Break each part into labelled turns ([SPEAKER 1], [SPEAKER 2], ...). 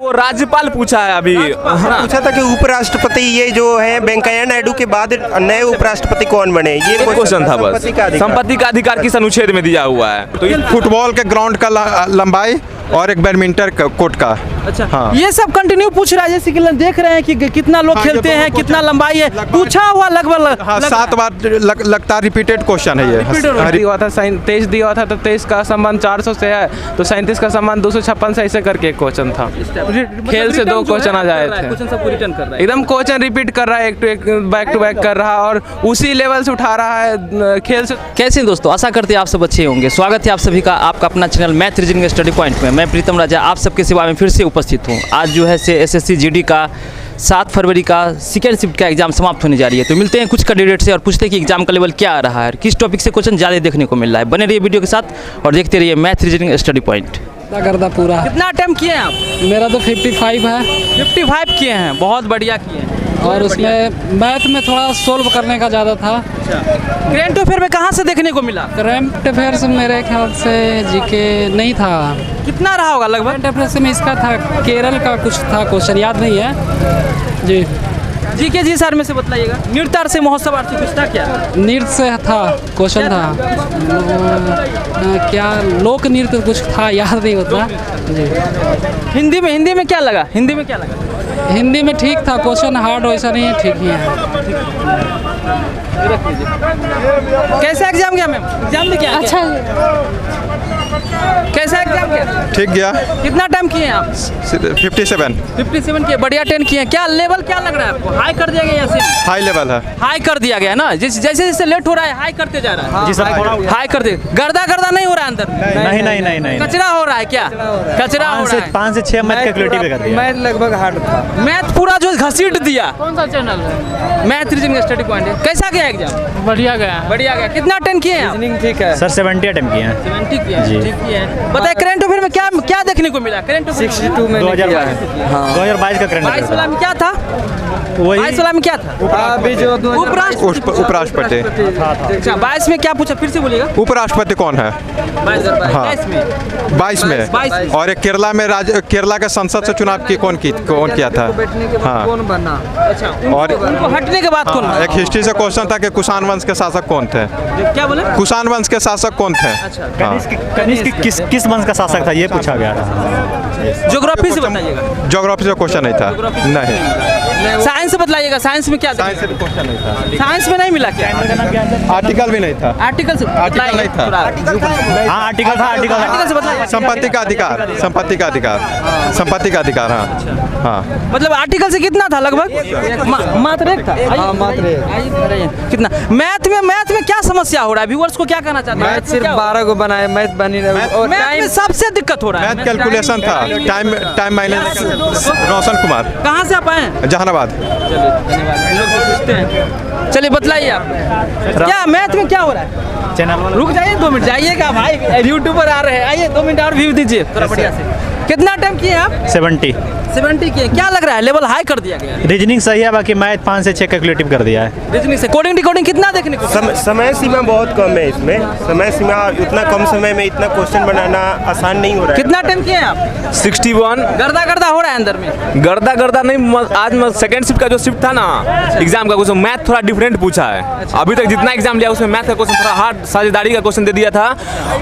[SPEAKER 1] वो राज्यपाल पूछा है अभी। हाँ।
[SPEAKER 2] पूछा था कि उपराष्ट्रपति ये जो है वेंकैया नायडू के बाद नए उपराष्ट्रपति कौन बने, ये
[SPEAKER 1] क्वेश्चन था बस। संपत्ति का अधिकार किस अनुच्छेद में दिया हुआ है? तो
[SPEAKER 3] फुटबॉल के ग्राउंड का लंबाई और एक बैडमिंटन कोर्ट का।
[SPEAKER 4] अच्छा
[SPEAKER 3] हाँ।
[SPEAKER 4] ये सब कंटिन्यू पूछ रहा है, जैसे कि देख रहे हैं कि कितना लोग खेलते हैं, कितना लंबाई है, पूछा हुआ लगभग।
[SPEAKER 3] हाँ, 7 बार लगता रिपीटेड क्वेश्चन है ये।
[SPEAKER 5] दिया हुआ था 23 दिया हुआ था, तो 23 का संबंध 400 से है, तो 37 का संबंध 256 से, ऐसे करके एक क्वेश्चन था। खेल से 2 क्वेश्चन आ जाए थे, एकदम क्वेश्चन रिपीट कर रहा है, एक बैक टू बैक कर रहा है और उसी लेवल से उठा रहा है खेल से।
[SPEAKER 4] कैसे हैं दोस्तों, आशा करते हैं आप सब अच्छे होंगे। स्वागत है आप सभी का आपका अपना channel math reasoning study point में। मैं प्रीतम राजा आप सबके सेवा में फिर से उपस्थित हूँ। आज जो है से एसएससी जीडी का 7 फरवरी का सेकेंड शिफ्ट का एग्जाम समाप्त होने जा रही है। तो मिलते हैं कुछ कैंडिडेट से और पूछते हैं कि एग्जाम का लेवल क्या आ रहा है, किस टॉपिक से क्वेश्चन ज़्यादा देखने को मिल रहा है। बने रहिए वीडियो के साथ और देखते रहिए मैथ रीजनिंग स्टडी पॉइंट।
[SPEAKER 6] करदा पूरा।
[SPEAKER 4] कितना अटेम्प्ट किए हैं आप?
[SPEAKER 6] मेरा तो 55 है।
[SPEAKER 4] 55 किए हैं, बहुत बढ़िया किए हैं।
[SPEAKER 6] और उसमें मैथ में थोड़ा सोल्व करने का ज़्यादा था।
[SPEAKER 4] करेंट अफेयर में कहाँ से देखने को मिला?
[SPEAKER 6] करंट अफेयर्स मेरे ख्याल से जीके नहीं था।
[SPEAKER 4] कितना रहा होगा लगभग?
[SPEAKER 6] करंट अफेयर्स में इसका था, केरल का कुछ था, क्वेश्चन याद नहीं है जी।
[SPEAKER 4] जीके जी सर में से बताइएगा। नृत्य से महोत्सव आरती कुछ था क्या?
[SPEAKER 6] नृत्य से था, क्वेश्चन था क्या, लोक नृत्य कुछ था, याद नहीं होता जी।
[SPEAKER 4] हिंदी में क्या लगा? हिंदी में क्या लगा?
[SPEAKER 6] हिंदी में ठीक था, क्वेश्चन हार्ड वैसा नहीं है, ठीक ही है।
[SPEAKER 4] कैसा एग्जाम गया मैम? एग्जाम में क्या
[SPEAKER 7] अच्छा
[SPEAKER 4] कैसा एग्जाम गया?
[SPEAKER 3] ठीक गया।
[SPEAKER 4] कितना टाइम किए हैं आप?
[SPEAKER 3] 57
[SPEAKER 4] किए, बढ़िया 10 किए हैं। क्या लेवल क्या लग रहा है आपको? हाई कर दिया गया या सिर्फ
[SPEAKER 3] हाई लेवल है?
[SPEAKER 4] हाई कर दिया गया ना, जैसे जैसे लेट हो रहा है हाई करते जा रहा है। जी सर, हाई कर दे। गर्दा नहीं हो रहा है अंदर? नहीं कचरा हो रहा है क्या? कचरा हो रहा है।
[SPEAKER 8] 5 से 6 मैथ कैलकुलेटिव कर दिया।
[SPEAKER 6] मैथ लगभग हार्ड था।
[SPEAKER 4] मैथ पूरा जो घसीट दिया।
[SPEAKER 7] कौन सा चैनल है?
[SPEAKER 4] मैथ रीजनिंग स्टडी पॉइंट है। कैसा गया एग्जाम?
[SPEAKER 7] बढ़िया गया।
[SPEAKER 4] कितना 10 किए हैं आप?
[SPEAKER 6] ठीक है
[SPEAKER 8] सर 70 अटेम्प्ट किए हैं।
[SPEAKER 4] 70 किए हैं, ठीक है। बताइए करंट अफेयर में क्या देखने को मिला? करंट अफेयर
[SPEAKER 6] 62 में
[SPEAKER 8] 2022 का करंट
[SPEAKER 4] 22 वाला में क्या था?
[SPEAKER 8] वही
[SPEAKER 4] 22 वाला में क्या था?
[SPEAKER 6] अभी जो
[SPEAKER 3] उपराष्ट्रपति।
[SPEAKER 4] अच्छा 22 में क्या पूछा, फिर से बोलिएगा।
[SPEAKER 3] उपराष्ट्रपति कौन है? 22 में। और एक केरला में केरला के संसद से चुनाव कौन किया था? हाँ।
[SPEAKER 6] कौन बना?
[SPEAKER 4] अच्छा
[SPEAKER 3] और
[SPEAKER 4] उनको हटने के बाद कौन?
[SPEAKER 3] एक हिस्ट्री से क्वेश्चन था कि कुषाण वंश के शासक कौन थे?
[SPEAKER 4] क्या बोले?
[SPEAKER 3] कुषाण वंश के शासक कौन थे?
[SPEAKER 8] कनिष्क किस वंश का शासक था ये पूछा गया था।
[SPEAKER 4] ज्योग्राफी से बताइएगा।
[SPEAKER 3] ज्योग्राफी से क्वेश्चन नहीं था। नहीं।
[SPEAKER 4] साइंस से बताइएगा। साइंस में क्या?
[SPEAKER 3] साइंस से क्वेश्चन नहीं था।
[SPEAKER 4] साइंस में नहीं मिला क्या?
[SPEAKER 3] आर्टिकल भी नहीं था।
[SPEAKER 4] आर्टिकल से
[SPEAKER 3] आर्टिकल नहीं था।
[SPEAKER 8] हाँ आर्टिकल था।
[SPEAKER 4] आर्टिकल से बताइए।
[SPEAKER 3] संपत्ति का अधिकार। हाँ।
[SPEAKER 4] मतलब आर्टिकल से कितना था लगभग? मात्र एक था। कितना? मैथ में क्या समस्या हो रहा है? व्यूअर्स को क्या कहना चाहते हैं?
[SPEAKER 6] मैथ सिर्फ 12 को बनाए, मैथ बनी रहे और
[SPEAKER 4] मैथ में सबसे दिक्कत हो रहा है।
[SPEAKER 3] मैथ कैलकुलेशन था, टाइम मैनेज। रोशन कुमार।
[SPEAKER 4] कहाँ से आप आए?
[SPEAKER 3] जहानाबाद।
[SPEAKER 4] चलिए बतलाइए आप, क्या मैथ में क्या हो रहा है?
[SPEAKER 8] चैनल
[SPEAKER 4] रुक जाइए 2 मिनट, जाइएगा भाई, यूट्यूबर आ रहे हैं। आइए 2 मिनट और व्यू दीजिए थोड़ा बढ़िया से। कितना टाइम किए आप? 70 किए। क्या लग रहा है लेवल हाई कर दिया गया?
[SPEAKER 8] रीजनिंग सही है, बाकी मैथ 5 से 6 कैलकुलेटिव कर दिया है।
[SPEAKER 4] रीजनिंग से कोडिंग डिकोडिंग कितना देखने को?
[SPEAKER 2] समय सीमा बहुत कम है इसमें। समय सीमा इतना कम समय में इतना क्वेश्चन बनाना आसान नहीं हो रहा है।
[SPEAKER 4] कितना टाइम किए आप?
[SPEAKER 1] 61।
[SPEAKER 4] गर्दा हो रहा है अंदर में?
[SPEAKER 1] गर्दा नहीं, आज सेकंड शिफ्ट का जो शिफ्ट था ना एग्जाम का क्वेश्चन, मैथ थोड़ा डिफरेंट पूछा है। अभी तक जितना एग्जाम लिया उसमें मैथ का क्वेश्चन थोड़ा हार्ड, साझेदारी का क्वेश्चन दे दिया था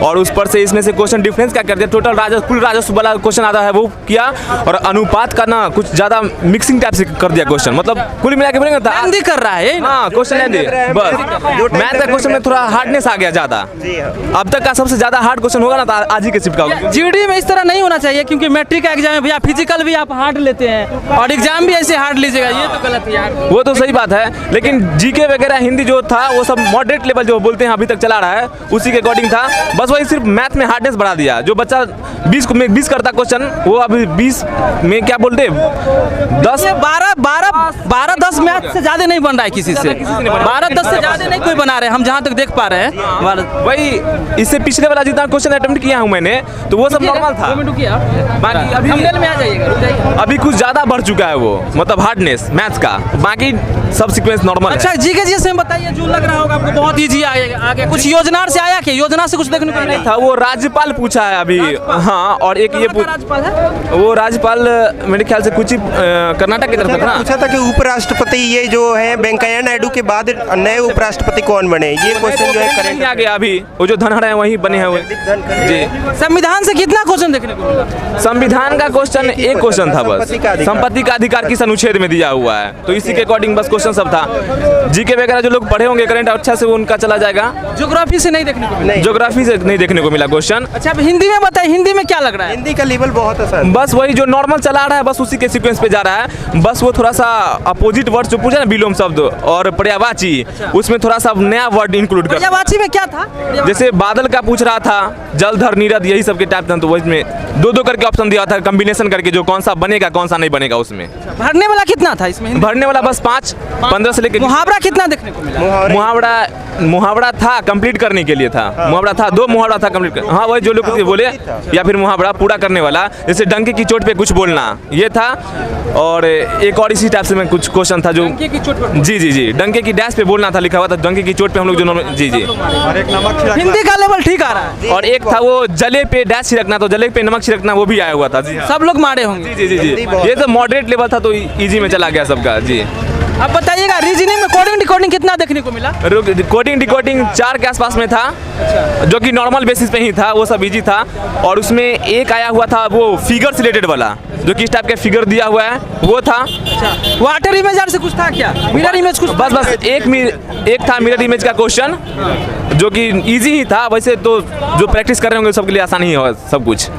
[SPEAKER 1] और उस पर से इसमें से क्वेश्चन डिफरेंस क्या कर दिया, टोटल कुल राजस्व वाला क्वेश्चन आता है वो किया और अनुपात का ना कुछ ज्यादा मिक्सिंग टाइप से कर दिया क्वेश्चन। मतलब कुल मिला के बोलेंगे था
[SPEAKER 4] लेंदी कर रहा है।
[SPEAKER 1] हाँ क्वेश्चन लेंदी, बस मैथ का क्वेश्चन में थोड़ा हार्डनेस आ गया ज्यादा। अब तक का सबसे ज्यादा हार्ड क्वेश्चन होगा ना तो आज ही के शिफ्ट का।
[SPEAKER 4] जीडी में इस तरह नहीं होना चाहिए, क्योंकि मैट्रिक का एग्जाम है भैया, फिजिकल भी आप हार्ड लेते हैं और एग्जाम भी ऐसे हार्ड लीजिएगा, ये तो गलत है यार।
[SPEAKER 1] वो तो सही बात है, लेकिन जीके वगैरह हिंदी जो था वो सब मॉडरेट लेवल जो बोलते हैं अभी तक चला रहा है उसी के अकॉर्डिंग था। बस वही सिर्फ मैथ में हार्डनेस बढ़ा दिया। जो बच्चा 20 करता क्वेश्चन वो अभी 20 में क्या बोलते 10
[SPEAKER 4] 12-10 मैथ से ज्यादा नहीं बन रहा है किसी से। 12-10 से ज्यादा नहीं कोई बना रहे, हम जहाँ तक देख पा रहे हैं।
[SPEAKER 1] वही इससे पिछले वाला जितना क्वेश्चन अटेम्प्ट किया हूँ मैंने तो वो सब नॉर्मल था।
[SPEAKER 4] बाकी अभी में आ जाइएगा।
[SPEAKER 1] अभी कुछ ज़्यादा बढ़ चुका है वो, मतलब हार्डनेस मैथ्स का, बाकी सब सीक्वेंस नॉर्मल है।
[SPEAKER 4] अच्छा जीके जी से बताइए, जो लग रहा होगा आपको बहुत इजी आगे कुछ योजना से आया क्या? योजना से कुछ देखने को मिला
[SPEAKER 1] था वो राज्यपाल पूछा है अभी। हाँ, और एक ये
[SPEAKER 4] राज्यपाल है
[SPEAKER 1] वो राज्यपाल मेरे ख्याल से कुछ ही कर्नाटक की तरफ था ना।
[SPEAKER 2] पूछा था कि उपराष्ट्रपति ये जो है वेंकैया नायडू के बाद नए उपराष्ट्रपति कौन बने, ये क्वेश्चन जो है
[SPEAKER 1] करंट आ गया अभी। वो जो धनहर है वही बने हुए जी।
[SPEAKER 4] संविधान से कितना क्वेश्चन देखने को मिला?
[SPEAKER 1] संविधान का क्वेश्चन एक क्वेश्चन था बस, संपत्ति का अधिकार किस अनुच्छेद में दिया हुआ है, तो इसी के अकॉर्डिंग बस क्वेश्चन सब था। जीके वगैरह जो लोग पढ़े होंगे करंट अच्छा से उनका चला जाएगा।
[SPEAKER 4] ज्योग्राफी से नहीं देखने को मिला?
[SPEAKER 1] ज्योग्राफी से नहीं देखने को मिला क्वेश्चन।
[SPEAKER 4] अच्छा अब हिंदी में बताइए, हिंदी में क्या लग रहा है?
[SPEAKER 2] हिंदी का लेवल बहुत आसान,
[SPEAKER 1] बस वही जो नॉर्मल चला रहा है बस उसी के सीक्वेंस पे जा रहा है। बस वो थोड़ा सा अपोजिट वर्ड जो पूछा ना, विलोम शब्द और पर्यायवाची, उसमें थोड़ा सा नया वर्ड इंक्लूड कर।
[SPEAKER 4] पर्यायवाची में क्या था?
[SPEAKER 1] जैसे बादल का पूछ रहा था, जलधर नीरद, यही सब के टाइप था, तो वो इसमें दो करके ऑप्शन दिया था, कॉम्बिनेशन करके जो कौन सा बनेगा कौन सा नहीं बनेगा उसमें।
[SPEAKER 4] भरने वाला कितना था इसमें?
[SPEAKER 1] भरने वाला बस 5, 15 से लेकर।
[SPEAKER 4] मुहावरा कितना देखने को मिला?
[SPEAKER 1] मुहावरा था कंप्लीट करने के लिए था। मुहावरा था, 2 मुहावरा था कंप्लीट कर। हाँ वही जो लोग बोले, या फिर मुहावरा पूरा करने वाला, जैसे डंके की चोट पे कुछ बोलना, ये था। और एक और इसी टाइप से मैं कुछ क्वेश्चन था जो
[SPEAKER 4] डंके की चोट पे,
[SPEAKER 1] जी डंके की डैश पे बोलना था, लिखा हुआ था डंके की चोट पे हम लोग जो जी।
[SPEAKER 3] और एक नमक छिड़कना।
[SPEAKER 4] हिंदी का लेवल ठीक आ रहा है।
[SPEAKER 1] और एक था वो जले पे डैश छिड़कना, तो जले पे नमक छिड़कना, वो भी आया हुआ था जी।
[SPEAKER 4] सब लोग मारे होंगे।
[SPEAKER 1] जी ये तो मॉडरेट लेवल था, तो इजी में चला गया सबका जी।
[SPEAKER 4] अब बताइएगा रीजनिंग में कोडिंग डिकोडिंग कितना देखने को मिला?
[SPEAKER 1] कोडिंग डिकोडिंग 4 के आसपास में था, जो कि नॉर्मल बेसिस पे ही था, वो सब इजी था। और उसमें एक आया हुआ था वो फिगर रिलेटेड वाला, जो कि इस टाइप के फिगर दिया हुआ है, वो था।
[SPEAKER 4] वाटर इमेज से कुछ था क्या? मिरर इमेज कुछ?
[SPEAKER 1] बस एक था मिरर इमेज का क्वेश्चन, जो कि इजी ही था। वैसे तो जो प्रैक्टिस कर रहे होंगे सबके लिए आसानी ही है सब कुछ।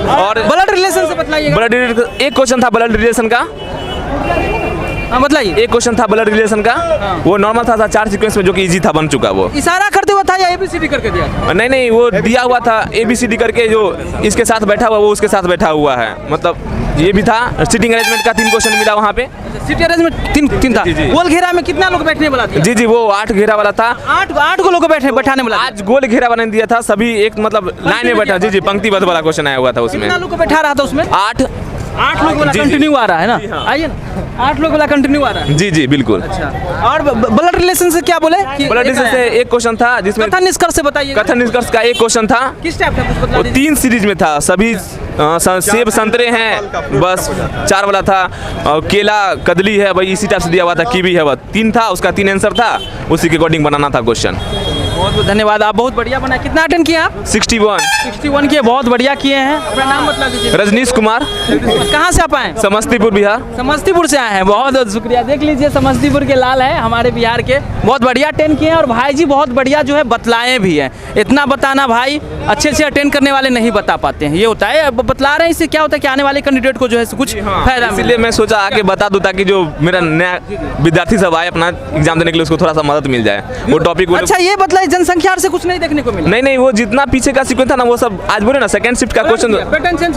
[SPEAKER 1] और
[SPEAKER 4] ब्लड रिलेशन से बताइएगा।
[SPEAKER 1] ब्लड एक क्वेश्चन था ब्लड रिलेशन का।
[SPEAKER 4] हाँ बताइए।
[SPEAKER 1] एक क्वेश्चन था ब्लड रिलेशन का, वो नॉर्मल था 4 सीक्वेंस में, जो कि इजी था, बन चुका वो।
[SPEAKER 4] इशारा करते हुआ था या ABCD करके दिया था?
[SPEAKER 1] नहीं वो दिया हुआ था ABCD करके, जो इसके साथ बैठा हुआ वो उसके साथ बैठा हुआ है, मतलब ये भी था। सिटिंग अरेंजमेंट का 3 क्वेश्चन मिला वहाँ पे।
[SPEAKER 4] सिटिंग अरेंजमेंट 3 था। गोल घेरा में कितना लोग बैठने वाला था?
[SPEAKER 1] जी वो 8 घेरा वाला था।
[SPEAKER 4] 8 को लोग बैठाने वाला।
[SPEAKER 1] आज गोल घेरा बना दिया था, सभी एक मतलब लाइन में बैठा। जी पंक्तिबद्ध वाला क्वेश्चन आया हुआ था उसमें।
[SPEAKER 4] कितना लोग को बैठा रहा था उसमें?
[SPEAKER 1] 8
[SPEAKER 4] लोग वाला कंटिन्यू आ रहा है ना, आइए ना, 8 लोग वाला कंटिन्यू आ रहा है।
[SPEAKER 1] जी बिल्कुल।
[SPEAKER 4] अच्छा, और ब्लड रिलेशन से क्या बोले?
[SPEAKER 1] ब्लड रिलेशन से एक क्वेश्चन था, जिसमें
[SPEAKER 4] कथन निष्कर्ष से बताइए।
[SPEAKER 1] कथन निष्कर्ष का एक क्वेश्चन था।
[SPEAKER 4] किस टाइप का? कुछ बता
[SPEAKER 1] वो
[SPEAKER 4] दीजिए।
[SPEAKER 1] 3 सीरीज में था, सभी सेब संतरे हैं, बस 4 वाला था। और केला कदली है, भाई इसी टाइप से दिया हुआ था। कीवी है, बस 3 था, उसका 3 आंसर था, उसी के अकॉर्डिंग बनाना था क्वेश्चन।
[SPEAKER 4] बहुत बहुत धन्यवाद, आप बहुत बढ़िया बनाए। कितना अटेंड किए आप? 61 किए, बहुत बढ़िया किए हैं। अपना नाम बता दीजिए।
[SPEAKER 1] रजनीश कुमार।
[SPEAKER 4] कहाँ से आप आए?
[SPEAKER 1] समस्तीपुर बिहार।
[SPEAKER 4] समस्तीपुर से आए हैं, बहुत बहुत शुक्रिया। देख लीजिए समस्तीपुर के लाल है हमारे बिहार के, बहुत बढ़िया अटेंड किए हैं। और भाई जी बहुत बढ़िया जो है बतलाए भी हैं। इतना बताना भाई, अच्छे से अटेंड करने वाले नहीं बता पाते हैं, ये होता है। बतला रहे हैं, इससे क्या होता है कि आने वाले कैंडिडेट को जो है कुछ फायदा।
[SPEAKER 1] इसलिए मैं सोचा आके बता दूं, ताकि जो मेरा नया विद्यार्थी सब आए अपना एग्जाम देने के लिए, उसको थोड़ा सा मदद मिल जाए वो टॉपिक।
[SPEAKER 4] अच्छा ये बतलाइए, जनसंख्या से कुछ नहीं देखने को मिला?
[SPEAKER 1] नहीं वो जितना पीछे का सीक्वेंस था ना, वो सब आज बोले ना सेकंड शिफ्ट का क्वेश्चन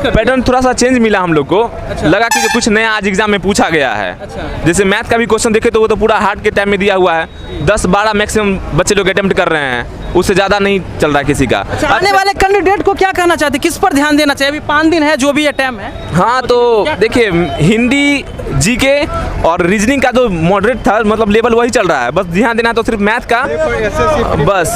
[SPEAKER 1] पैटर्न थोड़ा सा चेंज मिला हम लोग को। लगा कि जो कुछ नया आज एग्जाम में पूछा गया है। जैसे मैथ का भी क्वेश्चन देखे तो वो तो पूरा हार्ड के टाइम में दिया हुआ है, 10-12 मैक्सिमम बच्चे लोग अटेम्प्ट कर रहे हैं, उससे ज़्यादा नहीं चल रहा है किसी का।
[SPEAKER 4] आने वाले कैंडिडेट को क्या कहना चाहते हैं, किस पर ध्यान देना चाहिए? अभी 5 दिन है, जो भी टाइम है।
[SPEAKER 1] हाँ तो देखिए, हिंदी जीके और रीजनिंग का जो मॉडरेट था, मतलब लेवल वही चल रहा है, बस ध्यान देना तो सिर्फ मैथ का, बस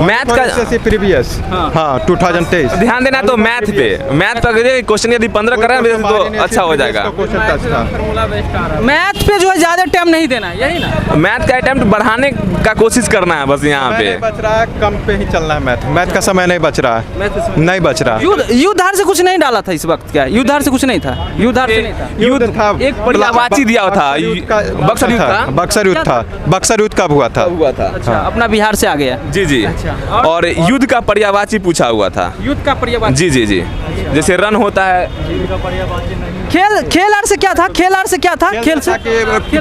[SPEAKER 1] मैथ का
[SPEAKER 3] प्रीवियस। हाँ 2023
[SPEAKER 1] ध्यान देना तो मैथ पे क्वेश्चन यदि 15 कर रहे हैं तो अच्छा हो जाएगा।
[SPEAKER 4] मैथ पे जो है ज़्यादा टाइम नहीं देना है, यही ना?
[SPEAKER 1] मैथ का अटेम्प्ट बढ़ाने का कोशिश करना है बस यहाँ पे।
[SPEAKER 3] बच रहा है, कम पे ही चलना है। मैथ का समय नहीं बच रहा है, नहीं बच रहा।
[SPEAKER 4] युद्धार से कुछ नहीं डाला था इस वक्त? क्या युद्धार से कुछ नहीं था? युद्धार से नहीं था,
[SPEAKER 3] युद्ध था,
[SPEAKER 1] एक पर्यायवाची दिया था। बक्सर युद्ध था। बक्सर युद्ध कब हुआ था?
[SPEAKER 4] अच्छा, अपना बिहार से आ गया।
[SPEAKER 1] जी और युद्ध का पर्यायवाची पूछा हुआ था।
[SPEAKER 4] युद्ध का पर्यायवाची।
[SPEAKER 1] जी जैसे रन होता है।
[SPEAKER 4] खेल आर से क्या था? खेल से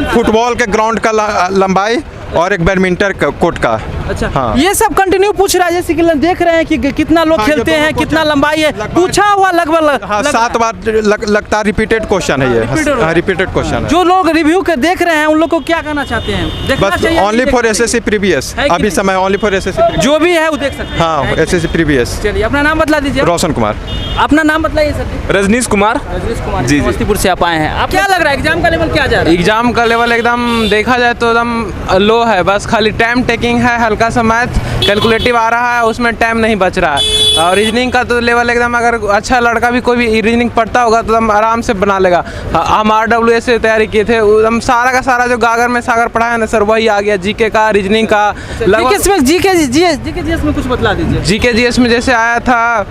[SPEAKER 3] फुटबॉल के ग्राउंड का लंबाई और एक बैडमिंटन कोर्ट का
[SPEAKER 4] अच्छा
[SPEAKER 3] हाँ।
[SPEAKER 4] ये सब कंटिन्यू पूछ रहा है, जैसे कि देख रहे हैं कि कितना लोग
[SPEAKER 3] हाँ, ये
[SPEAKER 4] खेलते
[SPEAKER 3] दोनों
[SPEAKER 4] हैं, कितना
[SPEAKER 3] question
[SPEAKER 4] लंबाई है, पूछा हुआ लगभग
[SPEAKER 3] हाँ 7 बार लगता रिपीटेड क्वेश्चन है ये। हाँ रिपीटेड क्वेश्चन है।
[SPEAKER 4] जो लोग रिव्यू के देख रहे हैं उन लोग को क्या कहना चाहते हैं? देखना
[SPEAKER 3] बस
[SPEAKER 4] चाहिए,
[SPEAKER 3] ओनली
[SPEAKER 4] नहीं
[SPEAKER 3] फॉर
[SPEAKER 4] देखना
[SPEAKER 3] एसएससी प्रीवियस,
[SPEAKER 4] है कि
[SPEAKER 3] अभी
[SPEAKER 4] नहीं?
[SPEAKER 3] समय ओनली फॉर एसएससी।
[SPEAKER 4] जो भी है वो देख सकते हैं।
[SPEAKER 3] हाँ
[SPEAKER 4] है कि
[SPEAKER 3] एसएससी प्रीवियस।
[SPEAKER 4] नहीं? चलिए अपना नाम बतला दीजिए।
[SPEAKER 3] रोशन कुमार।
[SPEAKER 4] अपना नाम बताइए सर।
[SPEAKER 1] रजनीश कुमार।
[SPEAKER 4] रजनीश कुमार
[SPEAKER 1] जी, जी।
[SPEAKER 4] समस्तीपुर से आप आए हैं। आप क्या लग रहा है एग्जाम का लेवल क्या जा रहा है?
[SPEAKER 5] एग्जाम का लेवल एकदम देखा जाए तो एकदम लो है, बस खाली टाइम टेकिंग है, हल्का सा मैथ कैलकुलेटिव आ रहा है, उसमें टाइम नहीं बच रहा है। और रीजनिंग का तो लेवल एकदम, अगर अच्छा लड़का भी कोई भी रीजनिंग पढ़ता होगा तो एकदम आराम से बना लेगा। हम RWS से तैयारी किए थे, एकदम सारा का सारा जो गागर में सागर पढ़ा है ना सर, वही आ गया। जीके का, रीजनिंग का लगभग।
[SPEAKER 4] जीके जीएस में कुछ बतला दीजिए।
[SPEAKER 5] जीके जीएस में जैसे आया था,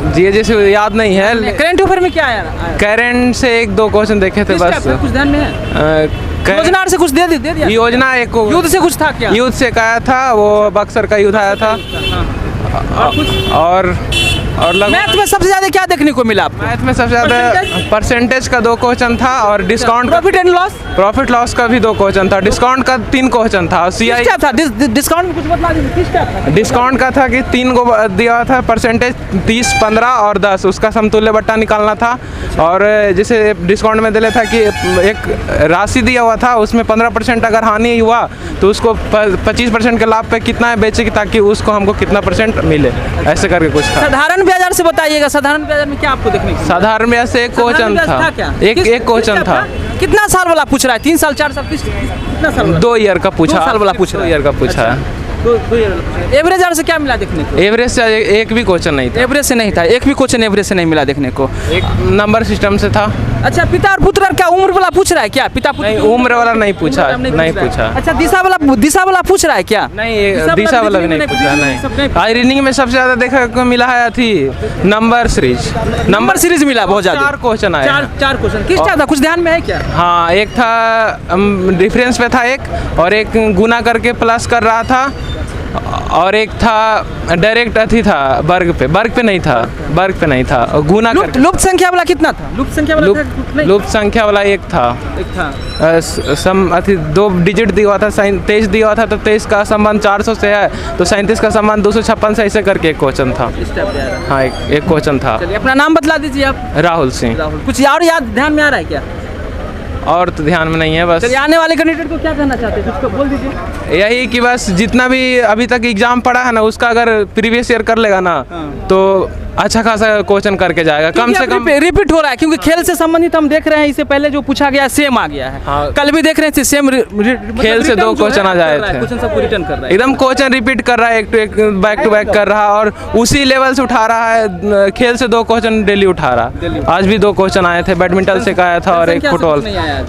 [SPEAKER 5] जी जैसे याद नहीं है।
[SPEAKER 4] करंट अफेयर में क्या आया?
[SPEAKER 5] करंट से 1-2 क्वेश्चन देखे थे बस।
[SPEAKER 4] कुछ ध्यान में है? योजना से कुछ दे दिया।
[SPEAKER 5] योजना एक
[SPEAKER 4] युद्ध से कुछ था क्या?
[SPEAKER 5] युद्ध से आया था, वो बक्सर का युद्ध आया था। और लगभग
[SPEAKER 4] मैथ में सबसे ज्यादा क्या देखने को मिला आपको?
[SPEAKER 5] मैथ में सबसे ज़्यादा परसेंटेज का 2 क्वेश्चन था, और डिस्काउंट प्रॉफिट लॉस का भी 2 क्वेश्चन था, डिस्काउंट का 3 क्वेश्चन था। और CI
[SPEAKER 4] क्या था? डिस्काउंट में कुछ बतला दीजिए, किस क्या था?
[SPEAKER 5] डिस्काउंट का था कि 3 को दिया था परसेंटेज, 30, 15 और 10, उसका समतुल्य बट्टा निकालना था। और जैसे डिस्काउंट में दिया था कि एक राशि दिया हुआ था, उसमें 15% अगर हानि हुआ तो उसको 25% के लाभ पे कितना बेचे, ताकि उसको हमको कितना % मिले, ऐसे करके कुछ था।
[SPEAKER 4] साधारण ब्याज से बताइएगा, साधारण ब्याज में क्या आपको देखने को?
[SPEAKER 5] साधारण ब्याज से एक क्वेश्चन था, एक क्वेश्चन था।
[SPEAKER 4] कितना साल वाला पूछ रहा है? 3 साल, 4 साल, कितना साल?
[SPEAKER 5] 2 ईयर का पूछा।
[SPEAKER 4] 2 साल वाला पूछ रहा
[SPEAKER 5] 2
[SPEAKER 4] है।
[SPEAKER 5] ईयर का पूछा है।
[SPEAKER 4] एवरेज आर से क्या मिला देखने को?
[SPEAKER 5] एवरेज से एक भी क्वेश्चन नहीं था।
[SPEAKER 4] एवरेज से नहीं था, एक भी क्वेश्चन एवरेज से नहीं मिला देखने को।
[SPEAKER 5] एक नंबर सिस्टम से था।
[SPEAKER 4] अच्छा, पिता और पुत्र क्या उम्र वाला पूछ रहा है क्या? पिता पुत्र
[SPEAKER 5] नहीं, उम्र वाला नहीं पूछा, नहीं पूछा।
[SPEAKER 4] अच्छा, दिशा वाला पूछ रहा है क्या?
[SPEAKER 5] नहीं, दिशा वाला भी नहीं पूछा। नहीं, आज रीजनिंग में सबसे ज्यादा देखने को मिला है थी नंबर सीरीज
[SPEAKER 4] मिला बहुत ज्यादा।
[SPEAKER 5] 4 क्वेश्चन आए।
[SPEAKER 4] 4 क्वेश्चन किस था? कुछ ध्यान में है क्या?
[SPEAKER 5] हाँ, एक था डिफरेंस पे था एक, और एक गुना करके प्लस कर रहा था, और एक था डायरेक्ट अथी था वर्ग पे नहीं था, और गुना
[SPEAKER 4] लुप्त संख्या वाला कितना था? लुप्त
[SPEAKER 5] संख्या वाला एक था। सम अथी 2 डिजिट दिया हुआ था, 23 दिया हुआ था, तो 23 का संबंध 400 से है, तो 37 का संबंध 256 से, ऐसे करके एक क्वेश्चन था। हाँ, एक क्वेश्चन था।
[SPEAKER 4] अपना नाम बतला दीजिए आप।
[SPEAKER 5] राहुल सिंह।
[SPEAKER 4] कुछ और याद ध्यान में आ रहा है क्या?
[SPEAKER 5] और तो ध्यान में नहीं है बस।
[SPEAKER 4] आने वाले कैंडिडेट को क्या कहना चाहते हैं, उसको बोल दीजिए।
[SPEAKER 5] यही कि बस जितना भी अभी तक एग्जाम पड़ा है ना, उसका अगर प्रीवियस ईयर कर लेगा ना, तो अच्छा खासा क्वेश्चन करके जाएगा, कम से कम।
[SPEAKER 4] रिपीट हो रहा है क्योंकि खेल से संबंधित हम देख रहे हैं, इससे पहले जो पूछा गया सेम आ गया है।
[SPEAKER 5] हाँ।
[SPEAKER 4] कल भी देख रहे थे सेम।
[SPEAKER 5] खेल से 2 क्वेश्चन आ जाए थे।
[SPEAKER 4] क्वेश्चन सबको रिटर्न कर रहा है,
[SPEAKER 5] एकदम क्वेश्चन रिपीट कर रहा है, एक बैक टू बैक कर रहा है, और उसी लेवल से उठा रहा है। खेल से 2 क्वेश्चन डेली उठा रहा। आज भी 2 क्वेश्चन आए थे, बैडमिंटन से आया था और एक फुटबॉल।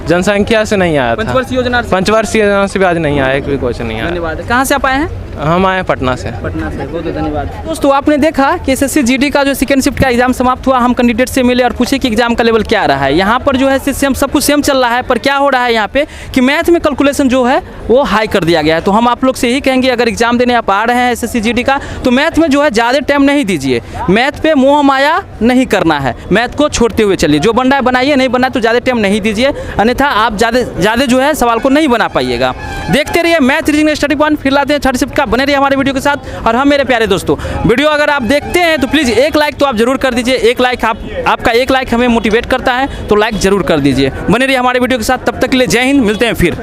[SPEAKER 5] जनसंख्या से नहीं आया था। पंचवर्षीय योजना से भी आज नहीं आया, एक भी क्वेश्चन नहीं आया।
[SPEAKER 4] धन्यवाद। कहाँ से आप आए हैं?
[SPEAKER 5] हम आए पटना से।
[SPEAKER 4] बहुत बहुत धन्यवाद। दोस्तों, आपने देखा कि एसएससी जीडी का जो सेकंड शिफ्ट का एग्जाम समाप्त हुआ, हम कैंडिडेट से मिले और पूछे कि एग्जाम का लेवल क्या रहा है। यहाँ पर जो है सेम सब कुछ सेम चल रहा है, पर क्या हो रहा है यहाँ पे कि मैथ में कैलकुलेशन जो है वो हाई कर दिया गया है। तो हम आप लोग से यही कहेंगे, अगर एग्जाम देने आप आ रहे हैं एसएससी जीडी का, तो मैथ में जो है ज़्यादा टाइम नहीं दीजिए, मैथ पे मोह माया नहीं करना है, मैथ को छोड़ते हुए चलिए। जो बनना है बनाइए, नहीं बनना है तो ज़्यादा टाइम नहीं दीजिए, अन्यथा आप ज़्यादा जो है सवाल को नहीं बना पाइएगा। देखते रहिए मैथ रीजनिंग स्टडी पॉइंट। फिर लाते हैं थर्ड शिफ्ट का, बने रहिए हमारे वीडियो के साथ। और हम मेरे प्यारे दोस्तों, वीडियो अगर आप देखते हैं तो प्लीज़ एक लाइक तो आप जरूर कर दीजिए। एक लाइक आपका एक लाइक हमें मोटिवेट करता है, तो लाइक जरूर कर दीजिए। बने रहिए हमारे वीडियो के साथ। तब तक के लिए जय हिंद, मिलते हैं फिर।